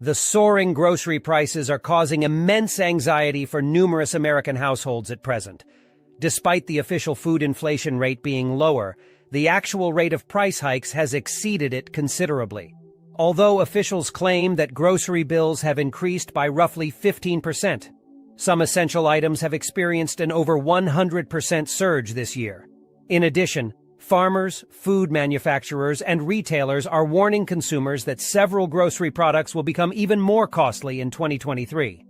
The soaring grocery prices are causing immense anxiety for numerous American households at present. Despite the official food inflation rate being lower, the actual rate of price hikes has exceeded it considerably. Although officials claim that grocery bills have increased by roughly 15%, some essential items have experienced an over 100% surge this year. In addition, farmers, food manufacturers, and retailers are warning consumers that several grocery products will become even more costly in 2023.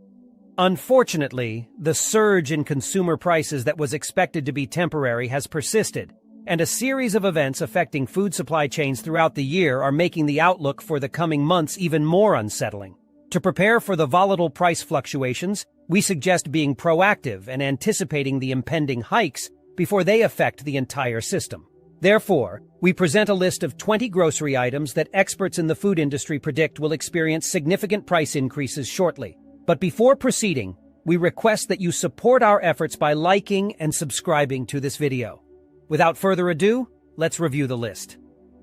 Unfortunately, the surge in consumer prices that was expected to be temporary has persisted, and a series of events affecting food supply chains throughout the year are making the outlook for the coming months even more unsettling. To prepare for the volatile price fluctuations, we suggest being proactive and anticipating the impending hikes before they affect the entire system. Therefore, we present a list of 20 grocery items that experts in the food industry predict will experience significant price increases shortly. But before proceeding, we request that you support our efforts by liking and subscribing to this video. Without further ado, let's review the list.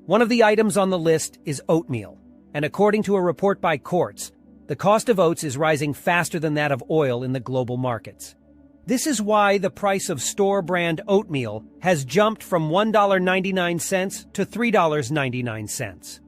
One of the items on the list is oatmeal, and according to a report by Quartz, the cost of oats is rising faster than that of oil in the global markets. This is why the price of store-brand oatmeal has jumped from $1.99 to $3.99.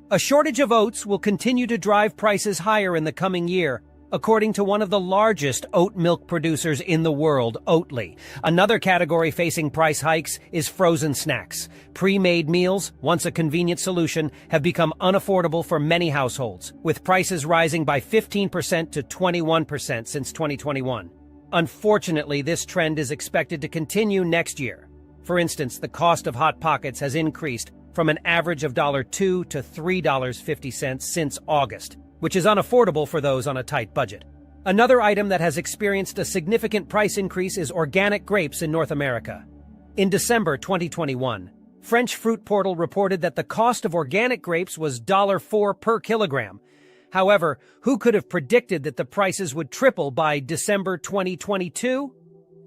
A shortage of oats will continue to drive prices higher in the coming year, according to one of the largest oat milk producers in the world, Oatly. Another category facing price hikes is frozen snacks. Pre-made meals, once a convenient solution, have become unaffordable for many households, with prices rising by 15% to 21% since 2021. Unfortunately, this trend is expected to continue next year. For instance, the cost of Hot Pockets has increased from an average of $2 to $3.50 since August, which is unaffordable for those on a tight budget. Another item that has experienced a significant price increase is organic grapes in North America. In December 2021, French Fruit Portal reported that the cost of organic grapes was $4 per kilogram. However, who could have predicted that the prices would triple by December 2022?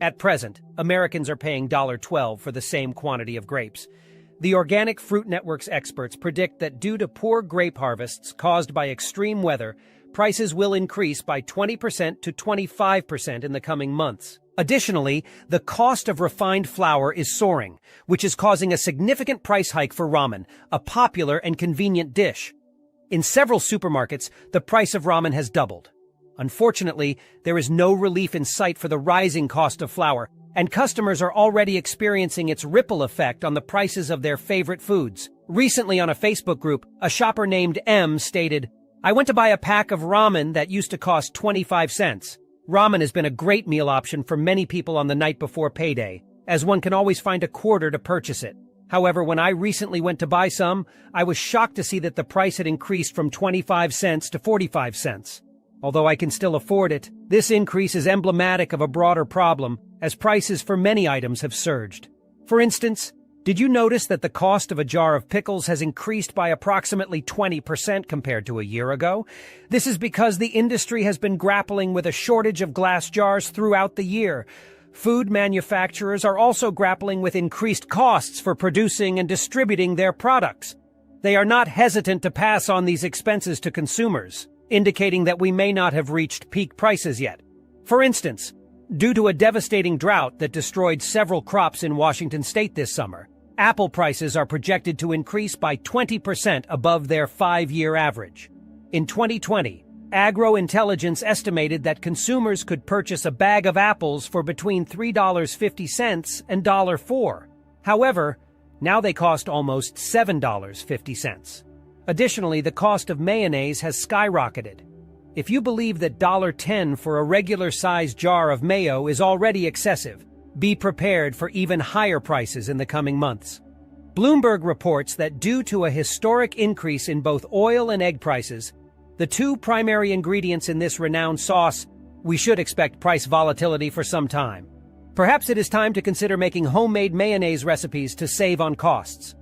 At present, Americans are paying $12 for the same quantity of grapes. The Organic Fruit Network's experts predict that due to poor grape harvests caused by extreme weather, prices will increase by 20% to 25% in the coming months. Additionally, the cost of refined flour is soaring, which is causing a significant price hike for ramen, a popular and convenient dish. In several supermarkets, the price of ramen has doubled. Unfortunately, there is no relief in sight for the rising cost of flour, and customers are already experiencing its ripple effect on the prices of their favorite foods. Recently on a Facebook group, a shopper named M stated, "I went to buy a pack of ramen that used to cost 25 cents. Ramen has been a great meal option for many people on the night before payday, as one can always find a quarter to purchase it. However, when I recently went to buy some, I was shocked to see that the price had increased from 25 cents to 45 cents. Although I can still afford it, this increase is emblematic of a broader problem, as prices for many items have surged. For instance, did you notice that the cost of a jar of pickles has increased by approximately 20% compared to a year ago? This is because the industry has been grappling with a shortage of glass jars throughout the year. Food manufacturers are also grappling with increased costs for producing and distributing their products. They are not hesitant to pass on these expenses to consumers, indicating that we may not have reached peak prices yet. For instance, due to a devastating drought that destroyed several crops in Washington state this summer, apple prices are projected to increase by 20% above their 5-year average. In 2020, Agro-Intelligence estimated that consumers could purchase a bag of apples for between $3.50 and $4. However, now they cost almost $7.50. Additionally, the cost of mayonnaise has skyrocketed. If you believe that $10 for a regular-sized jar of mayo is already excessive, be prepared for even higher prices in the coming months. Bloomberg reports that due to a historic increase in both oil and egg prices, the two primary ingredients in this renowned sauce, we should expect price volatility for some time. Perhaps it is time to consider making homemade mayonnaise recipes to save on costs.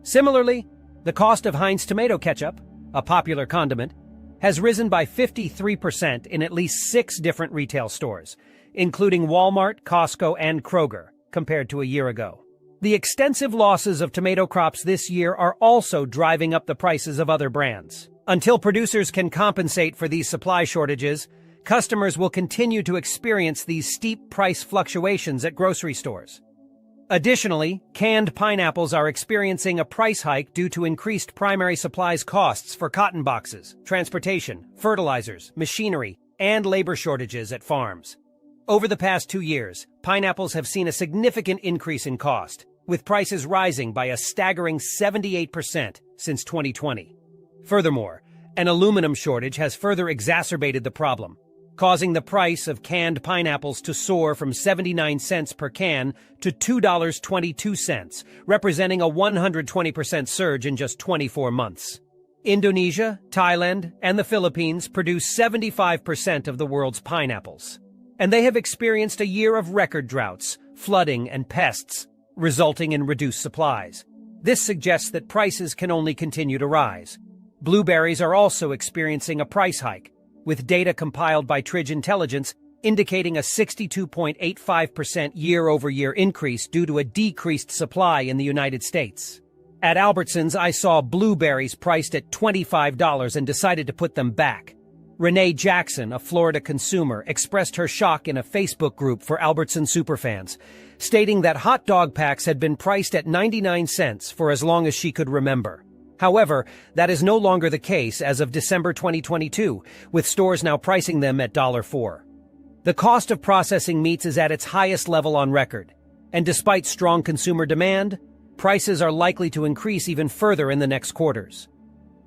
Similarly, the cost of Heinz tomato ketchup, a popular condiment, has risen by 53% in at least 6 different retail stores, including Walmart, Costco, and Kroger, compared to a year ago. The extensive losses of tomato crops this year are also driving up the prices of other brands. Until producers can compensate for these supply shortages, customers will continue to experience these steep price fluctuations at grocery stores. Additionally, canned pineapples are experiencing a price hike due to increased primary supplies costs for cotton boxes, transportation, fertilizers, machinery, and labor shortages at farms. Over the past 2 years, pineapples have seen a significant increase in cost, with prices rising by a staggering 78% since 2020. Furthermore, an aluminum shortage has further exacerbated the problem, causing the price of canned pineapples to soar from 79 cents per can to $2.22, representing a 120% surge in just 24 months. Indonesia, Thailand, and the Philippines produce 75% of the world's pineapples, and they have experienced a year of record droughts, flooding, and pests, resulting in reduced supplies. This suggests that prices can only continue to rise. Blueberries are also experiencing a price hike, with data compiled by Tridge Intelligence indicating a 62.85% year-over-year increase due to a decreased supply in the United States. At Albertsons, I saw blueberries priced at $25 and decided to put them back. Renee Jackson, a Florida consumer, expressed her shock in a Facebook group for Albertsons superfans, stating that hot dog packs had been priced at 99 cents for as long as she could remember. However, that is no longer the case as of December 2022, with stores now pricing them at $4. The cost of processing meats is at its highest level on record, and despite strong consumer demand, prices are likely to increase even further in the next quarters.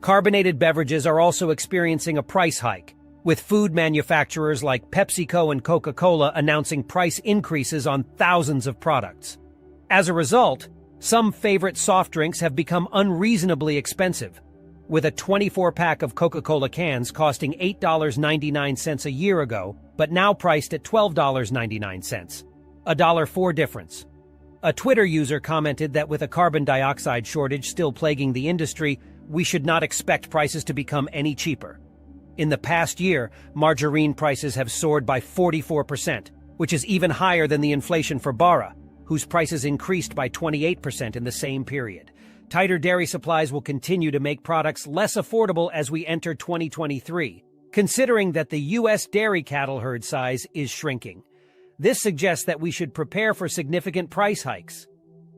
Carbonated beverages are also experiencing a price hike, with food manufacturers like PepsiCo and Coca-Cola announcing price increases on thousands of products. As a result, some favorite soft drinks have become unreasonably expensive, with a 24-pack of Coca-Cola cans costing $8.99 a year ago, but now priced at $12.99, a $4 difference. A Twitter user commented that with a carbon dioxide shortage still plaguing the industry, we should not expect prices to become any cheaper. In the past year, margarine prices have soared by 44%, which is even higher than the inflation for bara, whose prices increased by 28% in the same period. Tighter dairy supplies will continue to make products less affordable as we enter 2023, considering that the U.S. dairy cattle herd size is shrinking. This suggests that we should prepare for significant price hikes.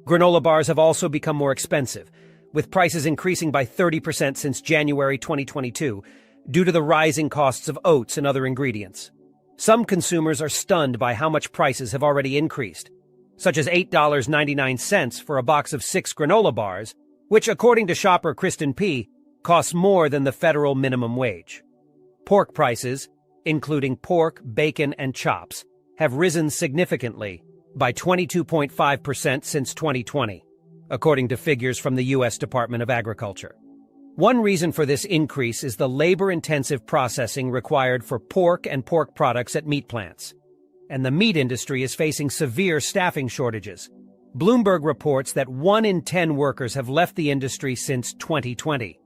Granola bars have also become more expensive, with prices increasing by 30% since January 2022 due to the rising costs of oats and other ingredients. Some consumers are stunned by how much prices have already increased, such as $8.99 for a box of 6 granola bars, which, according to shopper Kristen P., costs more than the federal minimum wage. Pork prices, including pork, bacon, and chops, have risen significantly by 22.5% since 2020, according to figures from the U.S. Department of Agriculture. One reason for this increase is the labor-intensive processing required for pork and pork products at meat plants, and the meat industry is facing severe staffing shortages. Bloomberg reports that 1 in 10 workers have left the industry since 2020.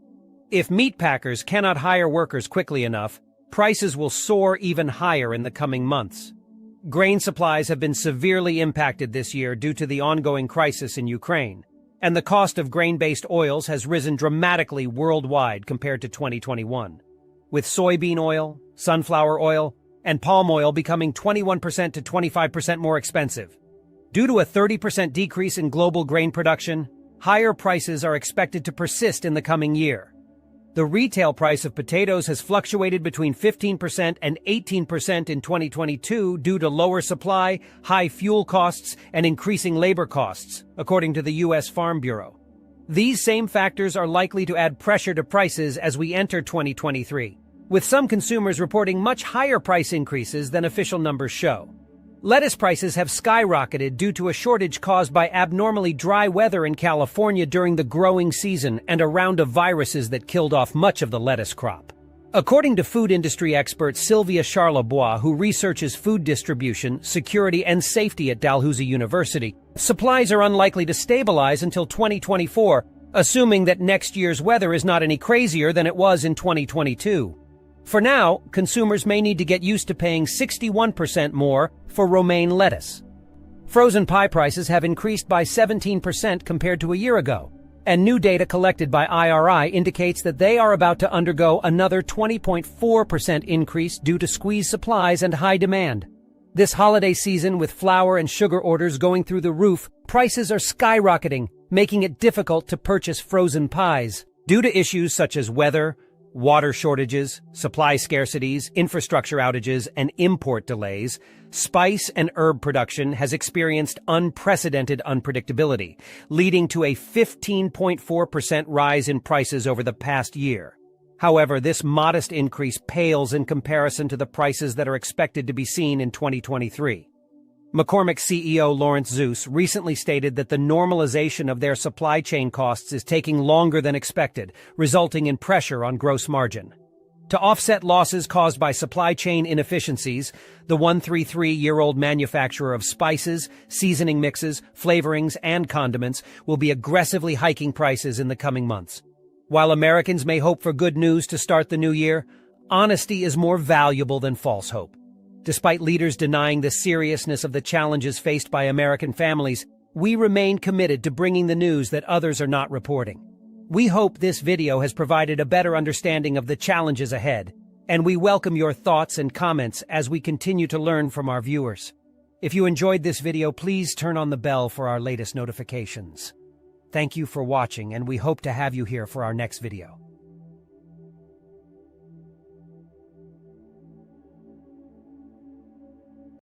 If meat packers cannot hire workers quickly enough, prices will soar even higher in the coming months. Grain supplies have been severely impacted this year due to the ongoing crisis in Ukraine, and the cost of grain-based oils has risen dramatically worldwide compared to 2021, with soybean oil, sunflower oil, and palm oil becoming 21% to 25% more expensive. Due to a 30% decrease in global grain production, higher prices are expected to persist in the coming year. The retail price of potatoes has fluctuated between 15% and 18% in 2022 due to lower supply, high fuel costs, and increasing labor costs, according to the U.S. Farm Bureau. These same factors are likely to add pressure to prices as we enter 2023, with some consumers reporting much higher price increases than official numbers show. Lettuce prices have skyrocketed due to a shortage caused by abnormally dry weather in California during the growing season and a round of viruses that killed off much of the lettuce crop. According to food industry expert Sylvia Charlebois, who researches food distribution, security, and safety at Dalhousie University, supplies are unlikely to stabilize until 2024, assuming that next year's weather is not any crazier than it was in 2022. For now, consumers may need to get used to paying 61% more for romaine lettuce. Frozen pie prices have increased by 17% compared to a year ago, And new data collected by IRI indicates that they are about to undergo another 20.4% increase due to squeezed supplies and high demand. This holiday season, with flour and sugar orders going through the roof, prices are skyrocketing, making it difficult to purchase frozen pies. Due to issues such as weather, water shortages, supply scarcities, infrastructure outages, and import delays, spice and herb production has experienced unprecedented unpredictability, leading to a 15.4% rise in prices over the past year. However, this modest increase pales in comparison to the prices that are expected to be seen in 2023. McCormick's CEO Lawrence Zeus recently stated that the normalization of their supply chain costs is taking longer than expected, resulting in pressure on gross margin. To offset losses caused by supply chain inefficiencies, the 133-year-old manufacturer of spices, seasoning mixes, flavorings, and condiments will be aggressively hiking prices in the coming months. While Americans may hope for good news to start the new year, honesty is more valuable than false hope. Despite leaders denying the seriousness of the challenges faced by American families, we remain committed to bringing the news that others are not reporting. We hope this video has provided a better understanding of the challenges ahead, and we welcome your thoughts and comments as we continue to learn from our viewers. If you enjoyed this video, please turn on the bell for our latest notifications. Thank you for watching, and we hope to have you here for our next video.